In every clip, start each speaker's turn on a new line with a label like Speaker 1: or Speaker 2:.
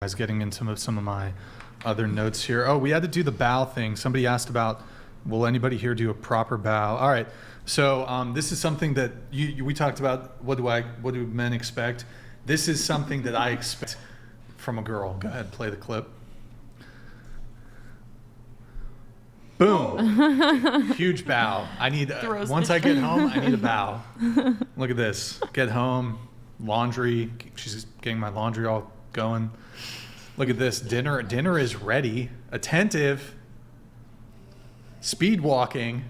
Speaker 1: was getting into some of my other notes here. Oh, we had to do the bow thing. Somebody asked about, will anybody here do a proper bow? All right. So this is something that we talked about. What do men expect? This is something that I expect from a girl. Go ahead, play the clip. Boom. Huge bow. I need, once I get home, I need a bow. Look at this. Get home, laundry. She's getting my laundry all going. Look at this. Dinner is ready. Attentive. Speed walking.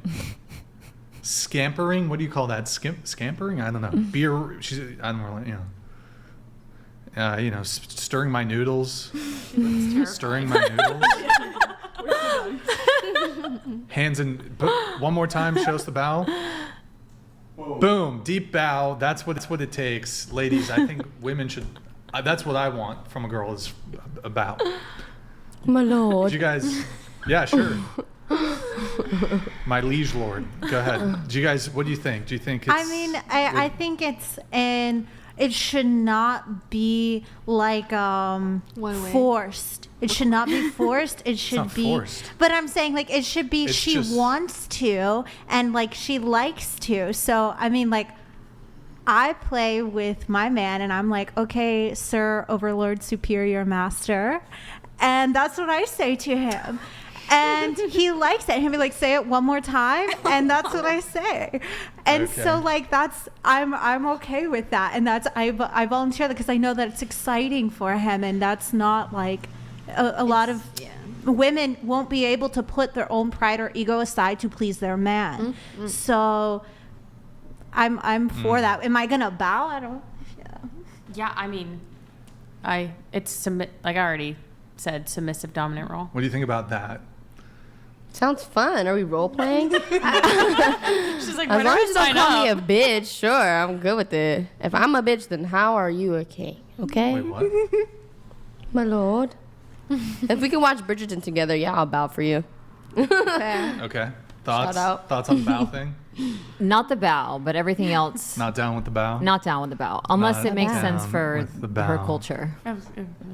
Speaker 1: Scampering. What do you call that? Scampering? I don't know. I don't really, stirring my noodles. Stirring my noodles. Hands in. One more time. Show us the bow. Whoa. Boom. Deep bow. That's what it takes, ladies. I think women should. That's what I want from a girl is a bow.
Speaker 2: My lord.
Speaker 1: Did you guys? Yeah, sure. My liege lord. Go ahead. Do you guys? What do you think? Do you think it's?
Speaker 3: I think it should not be like forced. It should not be forced. It should be forced. But I'm saying like it should be she wants to and like she likes to. So I play with my man and I'm like, okay, sir, overlord, superior, master. And that's what I say to him. And he likes it. He'll be like, say it one more time. And that's what I say. And so like, I'm okay with that. And I volunteer that because I know that it's exciting for him. And that's not like a lot of women won't be able to put their own pride or ego aside to please their man. Mm-hmm. So I'm for that. Am I going to bow? I don't.
Speaker 4: Yeah. Like I already said, submissive dominant role.
Speaker 1: What do you think about that?
Speaker 2: Sounds fun. Are we role playing?
Speaker 4: She's like,
Speaker 2: as long as you don't call me a bitch, sure, I'm good with it. If I'm a bitch, then how are you a king? Okay.
Speaker 1: Wait, what?
Speaker 2: My lord. If we can watch Bridgerton together, yeah, I'll bow for you.
Speaker 1: Okay. Thoughts on the bow thing?
Speaker 5: Not the bow, but everything else.
Speaker 1: Not down with the bow?
Speaker 5: Not down with the bow, unless it makes sense for her culture.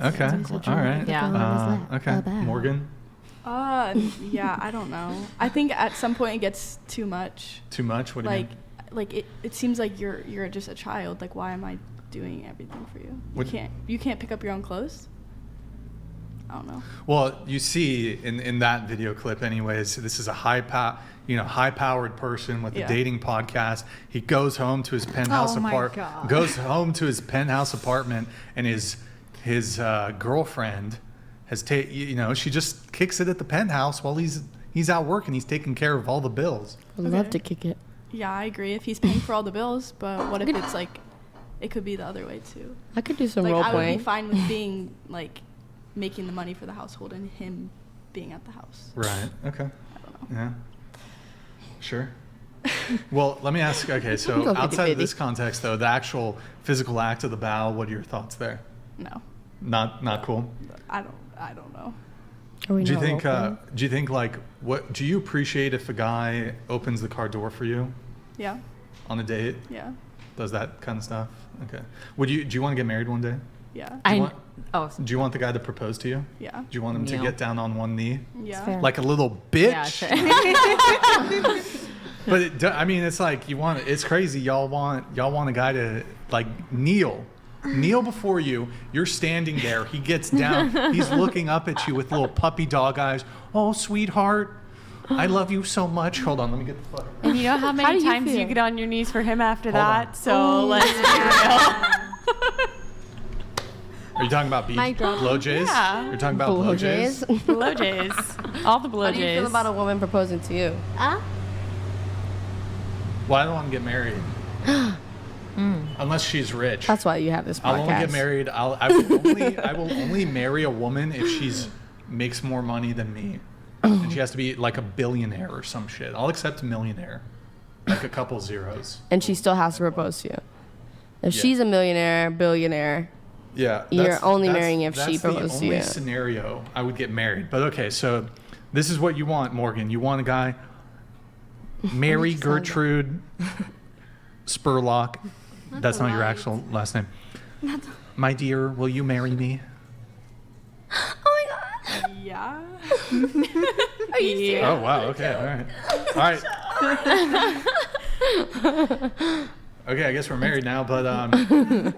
Speaker 1: Okay. All right.
Speaker 5: Yeah.
Speaker 1: Okay. Morgan?
Speaker 6: Yeah, I don't know. I think at some point it gets too much.
Speaker 1: Too much? What do you mean?
Speaker 6: Like it seems like you're just a child. Like, why am I doing everything for you? You can't pick up your own clothes? I don't know. Well,
Speaker 1: you see in that video clip anyways, this is a high-powered person with a dating podcast. He goes home to his penthouse apartment and his girlfriend she just kicks it at the penthouse while he's out working. He's taking care of all the bills.
Speaker 2: I'd love to kick it.
Speaker 6: Yeah, I agree. If he's paying for all the bills, but what if it's like, it could be the other way too.
Speaker 2: I could do some role playing.
Speaker 6: I would be fine with being like making the money for the household and him being at the house.
Speaker 1: Right. Okay.
Speaker 6: I don't know.
Speaker 1: Yeah. Sure. Well, let me ask. Okay, so outside of this context, though, the actual physical act of the bow, what are your thoughts there?
Speaker 6: No.
Speaker 1: Not cool.
Speaker 6: I don't know.
Speaker 1: Do you think like what do you appreciate if a guy opens the car door for you?
Speaker 6: Yeah.
Speaker 1: On a date?
Speaker 6: Yeah.
Speaker 1: Does that kind of stuff? Okay. Do you want to get married one day?
Speaker 6: Yeah.
Speaker 1: Do you want the guy to propose to you?
Speaker 6: Yeah.
Speaker 1: Do you want him to get down on one knee?
Speaker 6: Yeah.
Speaker 1: Like a little bitch?
Speaker 5: Yeah,
Speaker 1: But it's like it's crazy. Y'all want a guy to like kneel before you. You're standing there. He gets down. He's looking up at you with little puppy dog eyes. Oh, sweetheart, I love you so much. Hold on, let me get the photo.
Speaker 4: And you know how many times you get on your knees for him after that? So let's be real.
Speaker 1: Are you talking about blowjays?
Speaker 4: Yeah.
Speaker 1: You're talking about blowjays?
Speaker 4: Blowjays. All the blowjays.
Speaker 2: How do you feel about a woman proposing to you?
Speaker 1: Well, I don't want to get married. Unless she's rich.
Speaker 2: That's why you have this podcast.
Speaker 1: I'll only get married. I will only marry a woman if she's makes more money than me. And she has to be like a billionaire or some shit. I'll accept a millionaire. Like a couple zeros.
Speaker 2: And she still has to propose to you. If she's a millionaire, billionaire, you're only marrying if she proposes to you.
Speaker 1: That's the only scenario I would get married. But okay, so this is what you want, Morgan. You want a guy, Mary Gertrude Spurlock. That's not your actual last name. My dear, will you marry me?
Speaker 6: Are you serious?
Speaker 1: Oh wow. Okay. All right. Okay, I guess we're married now, but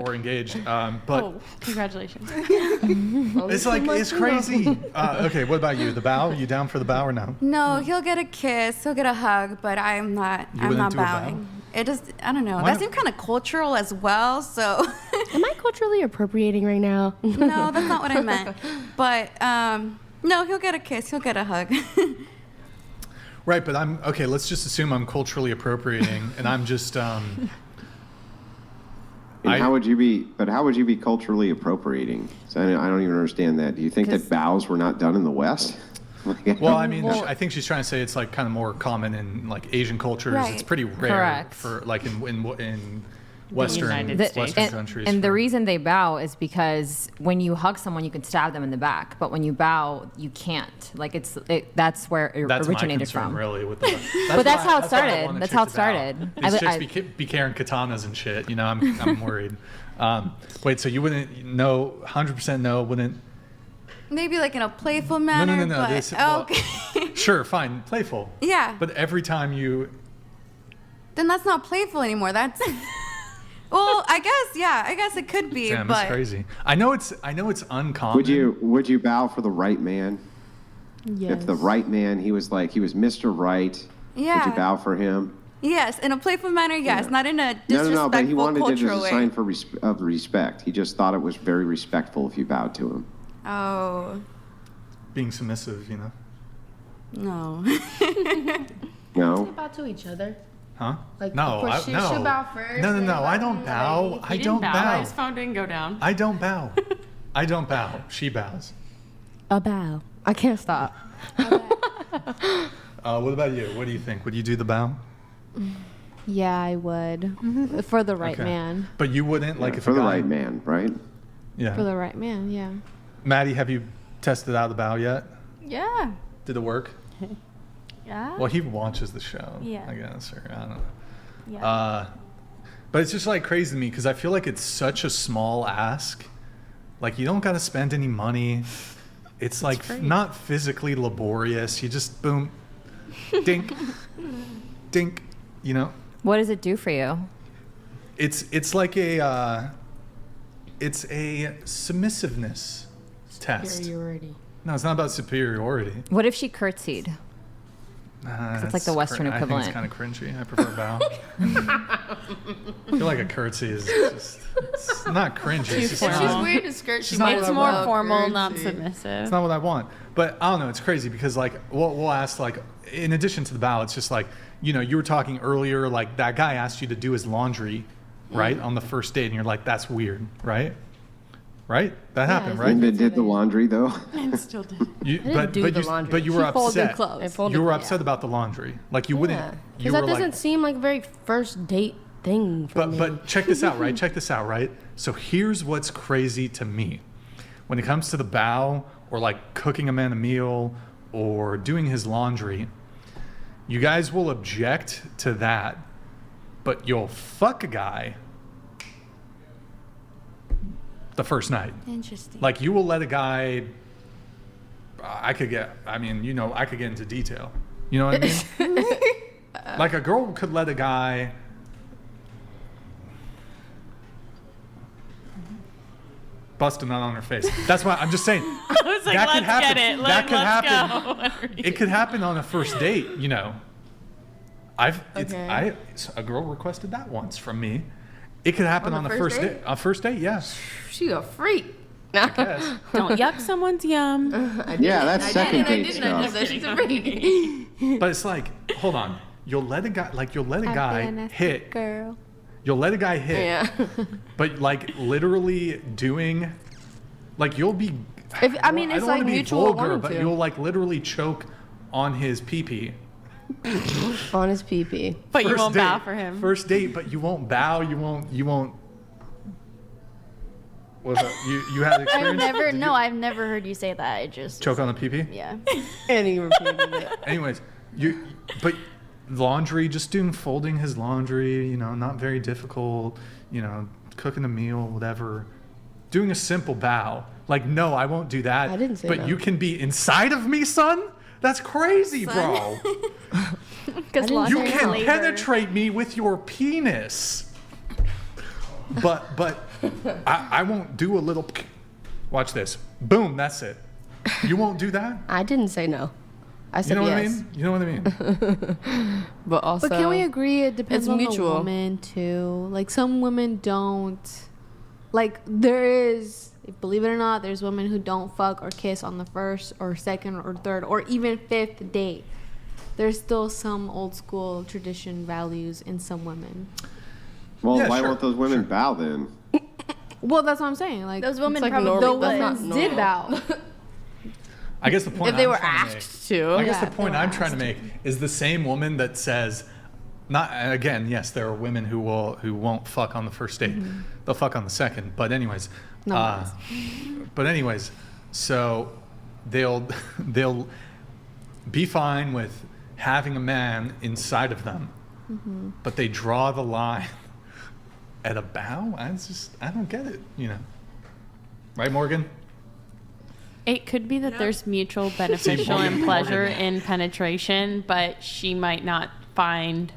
Speaker 1: or engaged. But
Speaker 4: congratulations.
Speaker 1: it's crazy. Okay, what about you? The bow? You down for the bow or no?
Speaker 7: No, he'll get a kiss, he'll get a hug, but I'm not. I'm not bowing. It just, I don't know. That seems kind of cultural as well. So.
Speaker 2: Am I culturally appropriating right now?
Speaker 7: No, that's not what I meant. But no, he'll get a kiss, he'll get a hug.
Speaker 1: Right, but okay. Let's just assume I'm culturally appropriating, and I'm just.
Speaker 8: How would you be culturally appropriating? So I don't even understand that. Do you think that bows were not done in the West?
Speaker 1: Well, I mean, I think she's trying to say it's like kind of more common in like Asian cultures. Right. It's pretty rare for like in Western countries.
Speaker 5: And the reason they bow is because when you hug someone, you can stab them in the back, but when you bow, you can't. Like that's where it originated from.
Speaker 1: Really, with
Speaker 5: but that's how it started. That's how it started.
Speaker 1: These chicks be carrying katanas and shit. You know, I'm worried. Wait, so you wouldn't know 100% no? Wouldn't?
Speaker 7: Maybe like in a playful manner.
Speaker 1: No.
Speaker 7: But, okay.
Speaker 1: Sure, fine, playful.
Speaker 7: Yeah.
Speaker 1: But every time you.
Speaker 7: Then that's not playful anymore. That's. Well, I guess it could be.
Speaker 1: Damn,
Speaker 7: but
Speaker 1: it's crazy. I know it's uncommon.
Speaker 8: Would you bow for the right man?
Speaker 2: Yes.
Speaker 8: If the right man, he was Mr. Right.
Speaker 7: Yeah.
Speaker 8: Would you bow for him?
Speaker 7: Yes, in a playful manner, yes, not in a disrespectful
Speaker 8: No, but he wanted it as
Speaker 7: cultural
Speaker 8: a
Speaker 7: way.
Speaker 8: sign of respect. He just thought it was very respectful if you bowed to him.
Speaker 7: Oh.
Speaker 1: Being submissive, you know.
Speaker 7: No.
Speaker 8: No.
Speaker 2: Say bow to each other.
Speaker 1: Huh?
Speaker 2: Like,
Speaker 1: no,
Speaker 2: of course, she should bow first.
Speaker 1: No. I don't bow. I don't bow.
Speaker 4: His phone didn't go down.
Speaker 1: I don't bow. I don't bow. She bows.
Speaker 2: A bow. I can't stop.
Speaker 1: What about you? What do you think? Would you do the bow?
Speaker 6: Yeah, I would. For the right man.
Speaker 1: But you wouldn't if
Speaker 8: for the right man, right?
Speaker 1: Yeah.
Speaker 6: For the right man, yeah.
Speaker 1: Maddie, have you tested out the bow yet?
Speaker 6: Yeah.
Speaker 1: Did it work?
Speaker 6: Yeah.
Speaker 1: Well, he watches the show.
Speaker 6: Yeah.
Speaker 1: I guess, or I don't know.
Speaker 6: Yeah.
Speaker 1: But it's just like crazy to me because I feel like it's such a small ask. Like you don't got to spend any money. It's like not physically laborious. You just boom, dink, dink. You know.
Speaker 5: What does it do for you?
Speaker 1: It's like a submissiveness test.
Speaker 2: Superiority.
Speaker 1: No, it's not about superiority.
Speaker 5: What if she curtsied? It's like the Western equivalent.
Speaker 1: I think it's kind of cringy. I prefer bow. I feel like a curtsy is just it's not cringy.
Speaker 2: If she's wearing a skirt, she might
Speaker 4: It's
Speaker 2: as
Speaker 4: more
Speaker 2: well
Speaker 4: formal,
Speaker 2: curtsy.
Speaker 4: not submissive.
Speaker 1: It's not what I want. But I don't know. It's crazy because like we'll ask like in addition to the bow, it's just like you were talking earlier like that guy asked you to do his laundry, right, on the first date, and you're like that's weird, right? Right? That happened, right?
Speaker 8: And they did the laundry though.
Speaker 4: And still did.
Speaker 1: But you were upset. You were upset about the laundry. Like you wouldn't.
Speaker 2: Because that doesn't seem like a very first date thing for me.
Speaker 1: But check this out, right? Check this out, right? So here's what's crazy to me. When it comes to the bow or like cooking a man a meal or doing his laundry, you guys will object to that, but you'll fuck a guy the first night.
Speaker 7: Interesting.
Speaker 1: Like you will let a guy. I could get into detail. You know what I mean? Like a girl could let a guy. Bust a nut on her face. That's why I'm just saying.
Speaker 4: I was like, let's get it.
Speaker 1: That could happen. It could happen on a first date. A girl requested that once from me. It could happen on the first date. A first date, yeah.
Speaker 2: She a freak.
Speaker 1: I guess.
Speaker 4: Don't yuck someone's yum.
Speaker 8: Yeah, that's second date stuff.
Speaker 2: I didn't. She's a freak.
Speaker 1: But it's like, hold on. You'll let a guy hit.
Speaker 6: Girl.
Speaker 1: You'll let a guy hit.
Speaker 2: Yeah.
Speaker 1: But like literally doing, like you'll be.
Speaker 2: It's like mutual
Speaker 1: vulgar, but you'll like literally choke on his pee-pee.
Speaker 2: On his pee-pee.
Speaker 4: But you won't bow for him.
Speaker 1: First date, but you won't bow. You won't. What's up? You had experience?
Speaker 6: I've never heard you say that. I just
Speaker 1: choke on the pee-pee?
Speaker 6: Yeah.
Speaker 2: And he repeated it.
Speaker 1: Anyways, but laundry, just folding his laundry, not very difficult, cooking a meal, whatever. Doing a simple bow. Like, no, I won't do that.
Speaker 2: I didn't say
Speaker 1: but
Speaker 2: no.
Speaker 1: you can be inside of me, son? That's crazy, bro.
Speaker 6: Because
Speaker 1: You can penetrate me with your penis. But I won't do a little... Watch this. Boom, that's it. You won't do that?
Speaker 2: I didn't say no. I said yes.
Speaker 1: You know what I mean?
Speaker 2: But also,
Speaker 9: But can we agree it depends
Speaker 2: it's
Speaker 9: on
Speaker 2: mutual.
Speaker 9: the woman too? Like some women don't. Like there is, believe it or not, there's women who don't fuck or kiss on the first or second or third or even fifth date. There's still some old school tradition values in some women.
Speaker 8: Well,
Speaker 1: Yeah,
Speaker 8: why
Speaker 1: sure,
Speaker 8: won't those women bow then?
Speaker 9: Well, that's what I'm saying. Like
Speaker 6: Those women
Speaker 2: like
Speaker 6: probably
Speaker 2: normal.
Speaker 9: the
Speaker 2: That's
Speaker 9: women
Speaker 2: not
Speaker 9: did bow.
Speaker 1: I guess the point
Speaker 2: if they
Speaker 1: I'm
Speaker 2: were
Speaker 1: trying to make-
Speaker 2: asked to.
Speaker 1: I guess
Speaker 9: Yeah,
Speaker 1: the
Speaker 9: if they
Speaker 1: point
Speaker 9: were
Speaker 1: I'm trying to
Speaker 9: asked.
Speaker 1: make is the same woman that says, not again. Yes, there are women who won't fuck on the first date.
Speaker 9: Mm-hmm.
Speaker 1: They'll fuck on the second. But anyways,
Speaker 9: No,
Speaker 1: so they'll be fine with having a man inside of them,
Speaker 9: Mm-hmm.
Speaker 1: but they draw the line at a bow. I don't get it. Right, Morgan?
Speaker 4: It could be that there's mutual beneficial and pleasure in penetration, but she might not find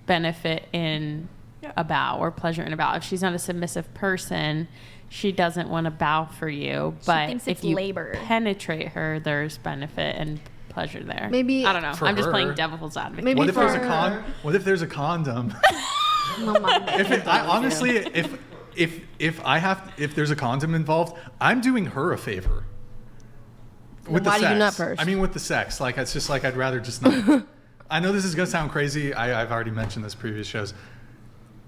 Speaker 4: benefit in a bow or pleasure in a bow. If she's not a submissive person, she doesn't want to bow for you. But
Speaker 6: thinks
Speaker 4: if
Speaker 6: it's
Speaker 4: you
Speaker 6: labor.
Speaker 4: penetrate her, there's benefit and pleasure there.
Speaker 9: Maybe-
Speaker 4: I don't know.
Speaker 1: For
Speaker 4: I'm just
Speaker 1: her.
Speaker 4: playing devil's advocate.
Speaker 9: Maybe
Speaker 1: What if there's a
Speaker 9: for-
Speaker 1: What if there's a condom?
Speaker 9: Oh my God.
Speaker 1: Honestly, if there's a condom involved, I'm doing her a favor. With the
Speaker 2: why
Speaker 1: sex.
Speaker 2: do you not first?
Speaker 1: I mean, with the sex, like it's just like I'd rather just not. I know this is gonna sound crazy. I've already mentioned this previous shows.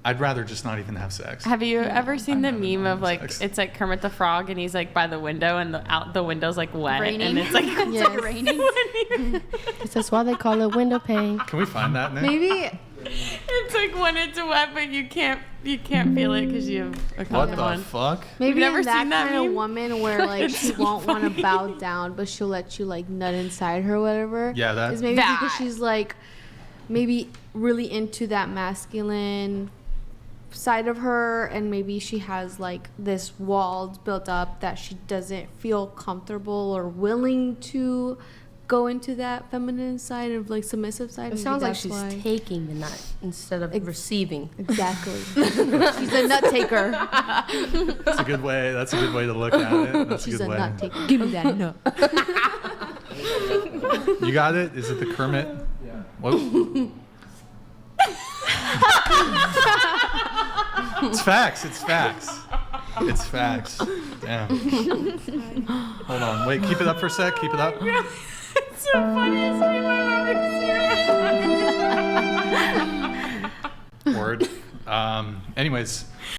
Speaker 1: I'd rather just not even have sex.
Speaker 4: Have you ever seen the
Speaker 1: I've never
Speaker 4: meme
Speaker 1: known
Speaker 4: of like
Speaker 1: sex.
Speaker 4: it's like Kermit the Frog and he's like by the window and the window's like wet
Speaker 6: Raining.
Speaker 4: and it's like
Speaker 9: Yes.
Speaker 6: raining.
Speaker 2: That's why they call it window pane.
Speaker 1: Can we find that, Nick?
Speaker 9: Maybe
Speaker 4: it's like when it's wet but you can't feel it because you have a
Speaker 1: What
Speaker 4: condom
Speaker 1: the
Speaker 4: on.
Speaker 1: fuck?
Speaker 9: Maybe
Speaker 4: never
Speaker 9: in that
Speaker 4: seen that
Speaker 9: kind of
Speaker 4: meme?
Speaker 9: woman where like
Speaker 4: It's
Speaker 9: she
Speaker 4: so
Speaker 9: won't want to
Speaker 4: funny.
Speaker 9: bow down, but she'll let you like nut inside her, or whatever.
Speaker 1: Yeah, that-
Speaker 9: is maybe
Speaker 4: That.
Speaker 9: because she's like maybe really into that masculine side of her, and maybe she has like this wall built up that she doesn't feel comfortable or willing to go into that feminine side of like submissive side.
Speaker 2: It
Speaker 9: Maybe
Speaker 2: sounds like
Speaker 9: that's
Speaker 2: she's
Speaker 9: why.
Speaker 2: taking the nut instead of receiving.
Speaker 9: Exactly. She's a nut taker.
Speaker 1: That's a good way. That's a good way to look at it. That's
Speaker 9: She's
Speaker 1: a good
Speaker 9: a
Speaker 1: way.
Speaker 9: nut taker. Give me that nut.
Speaker 1: You got it? Is it the Kermit? Yeah. What? It's facts. It's facts. It's facts. Damn. Hold on. Wait. Keep it up for a sec. Keep it up.
Speaker 4: It's the funniest meme I've ever seen.
Speaker 1: Word. Anyways.